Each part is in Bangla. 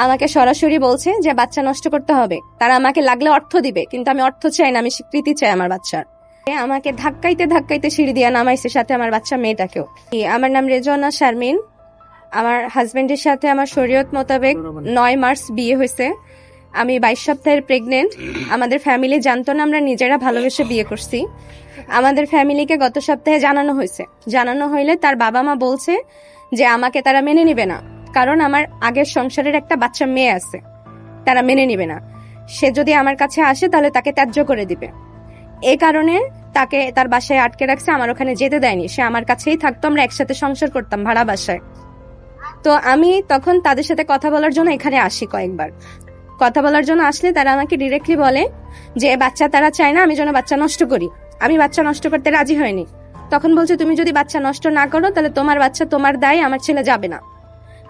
আমাকে সরাসরি বলছে যে বাচ্চা নষ্ট করতে হবে। তারা আমাকে লাগলে অর্থ দিবে, কিন্তু আমি অর্থ চাই না, আমি স্বীকৃতি চাই আমার বাচ্চার। আমাকে ধাক্কাইতে ধাক্কাইতে সিঁড়ি দিয়ে নামাইছে, সাথে আমার বাচ্চা মেয়েটাকেও। আমার নাম রেজওয়ানা শারমিন। আমার হাজবেন্ডের সাথে আমার শরীয়ত মোতাবেক 9 মার্চ বিয়ে হয়েছে। আমি 22 সপ্তাহের প্রেগনেন্ট। আমাদের ফ্যামিলি জানতো না, আমরা নিজেরা ভালোবেসে বিয়ে করছি। আমাদের ফ্যামিলিকে গত সপ্তাহে জানানো হয়েছে। জানানো হইলে তার বাবা মা বলছে যে আমাকে তারা মেনে নিবে না, কারণ আমার আগের সংসারের একটা বাচ্চা মেয়ে আছে, তারা মেনে নিবে না। সে যদি আমার কাছে আসে তাহলে তাকে ত্যায্য করে দিবে। এই কারণে তাকে তার বাসায় আটকে রাখছে, আমার ওখানে যেতে দেয়নি। সে আমার কাছেই থাকতো, আমরা একসাথে সংসার করতাম ভাড়া বাসায়। তো আমি তখন তাদের সাথে কথা বলার জন্য এখানে আসি কয়েকবার। কথা বলার জন্য আসলে তারা আমাকে ডিরেক্টলি বলে যে বাচ্চা তারা চায় না, আমি যেন বাচ্চা নষ্ট করি। আমি বাচ্চা নষ্ট করতে রাজি হয়নি। তখন বলছে তুমি যদি বাচ্চা নষ্ট না করো তাহলে তোমার বাচ্চা তোমার দায়, আমার ছেলে যাবে না।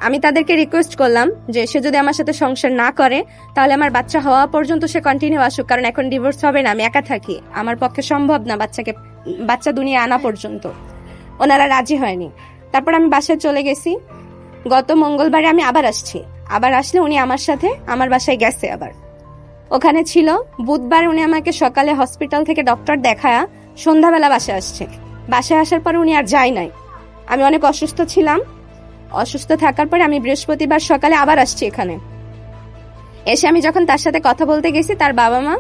আমি তাদেরকে রিকোয়েস্ট করলাম যে সে যদি আমার সাথে সংসার না করে তাহলে আমার বাচ্চা হওয়া পর্যন্ত সে কন্টিনিউ আসুক, কারণ এখন ডিভোর্স হবে না, আমি একা থাকি, আমার পক্ষে সম্ভব না বাচ্চা দুনিয়া আনা পর্যন্ত। ওনারা রাজি হয়নি। তারপর আমি বাসায় চলে গেছি। গত মঙ্গলবারে আমি আবার আসছি। আবার আসলে উনি আমার সাথে আমার বাসায় গেছে, আবার ওখানে ছিল। বুধবার উনি আমাকে সকালে হসপিটাল থেকে ডক্টর দেখায়া সন্ধ্যাবেলা বাসায় আসছে। বাসায় আসার পরে উনি আর যায় নাই। আমি অনেক অসুস্থ ছিলাম। অসুস্থ থাকার পরে আমি বৃহস্পতিবার সকালে আবার আসছি এখানে। এসে আমি যখন তার সাথে কথা বলতে গেছি, তার বাবা মা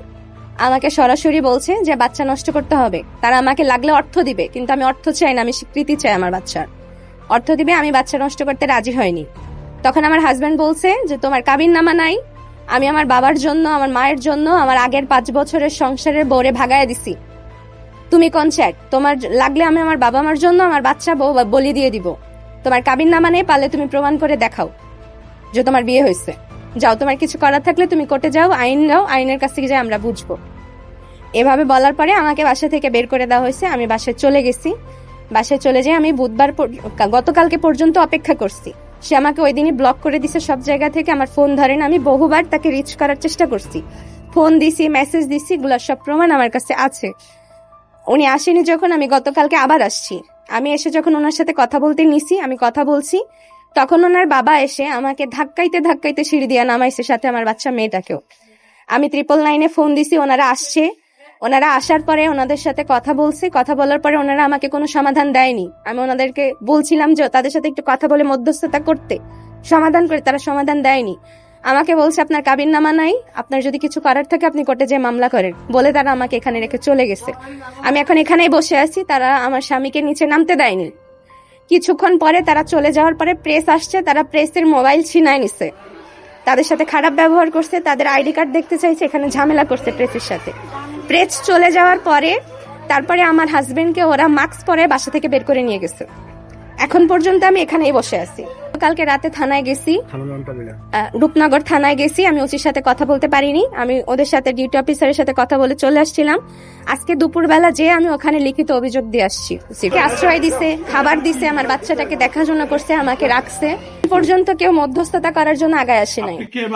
আমাকে সরাসরি বলছে যে বাচ্চা নষ্ট করতে হবে। তারা আমাকে লাগলে অর্থ দিবে, কিন্তু আমি অর্থ চাই না, আমি স্বীকৃতি চাই আমার বাচ্চার। অর্থ দিবে, আমি বাচ্চা নষ্ট করতে রাজি হয়নি। তখন আমার হাজবেন্ড বলছে যে তোমার কাবিননামা নাই, আমি আমার বাবার জন্য, আমার মায়ের জন্য, আমার আগের 5 বছরের সংসারের বউরে ভাগায় দিছি। তুমি কনস্যাক্ট, তোমার লাগলে আমি আমার বাবা মার জন্য আমার বাচ্চা বলি দিয়ে দিব। তোমার কাবিননামা নেই, পারলে তুমি প্রমাণ করে দেখাও যে তোমার বিয়ে হয়েছে। যাও, তোমার কিছু করার থাকলে তুমি কোর্টে যাও, আইন নাও, আইনের কাছ থেকে যাই আমরা বুঝবো। এভাবে বলার পরে আমাকে বাসা থেকে বের করে দেওয়া হয়েছে। আমি বাসায় চলে গেছি। বাসায় চলে যাই। আমি বুধবার গতকালকে পর্যন্ত অপেক্ষা করছি। সে আমাকে ওই দিনই ব্লক করে দিছে সব জায়গা থেকে। আমার ফোন ধরে না। আমি বহুবার তাকে রিচ করার চেষ্টা করছি, ফোন দিছি, মেসেজ দিছি, এগুলো সব প্রমাণ আমার কাছে আছে। উনি আসেনি যখন, আমি গতকালকে আবার আসছি। আমি এসে যখন ওনার সাথে কথা বলতে নিছি, আমি কথা বলছি, তখন ওনার বাবা এসে আমাকে ধাক্কাইতে ধাক্কাইতে সিঁড়ি দিয়ে নামাইছে, সাথে আমার বাচ্চা মেয়েটাকেও। আমি 999 ফোন দিছি, ওনারা আসছে। ওনারা আসার পরে ওনাদের সাথে কথা বলছি। কথা বলার পরে ওনারা আমাকে কোনো সমাধান দেয়নি। আমি ওনাদেরকে বলছিলাম যে তাদের সাথে একটু কথা বলে মধ্যস্থতা করতে, সমাধান করে, তারা সমাধান দেয়নি। আমাকে বলছে আপনার কাবিননামা নাই, আপনার যদি কিছু করার থাকে আপনি কোর্টে যেয়ে মামলা করেন, বলে তারা আমাকে এখানে রেখে চলে গেছে। আমি এখন এখানেই বসে আছি। তারা আমার স্বামীকে নিচে নামতে দেয়নি। কিছুক্ষণ পরে তারা চলে যাওয়ার পরে প্রেস আসছে, তারা প্রেসের মোবাইল ছিনায় নিছে, তাদের সাথে খারাপ ব্যবহার করছে, তাদের আইডি কার্ড দেখতে চাইছে, এখানে ঝামেলা করছে প্রেসের সাথে। প্রেস চলে যাওয়ার পরে তারপরে আমার হাজবেন্ডকে ওরা মাস্ক পরে বাসা থেকে বের করে নিয়ে গেছে। এখন পর্যন্ত আমি এখানেই বসে আছি। কালকে রাতে থানায় গেছি, রূপনগর থানায় গেছি। আমি ওসির সাথে কথা বলতে পারিনি। আমি ওদের সাথে ডিউটি অফিসারের সাথে কথা বলে চলে আসছিলাম। আজকে দুপুরবেলা যে আমি ওখানে লিখিত অভিযোগ দিয়ে আসছি। আশ্রয় দিছে, খাবার দিছে, আমার বাচ্চাটাকে দেখাশোনা করছে, আমাকে রাখছে। পর্যন্ত কেউ মধ্যস্থতা করার জন্য আগায় আসে নাই।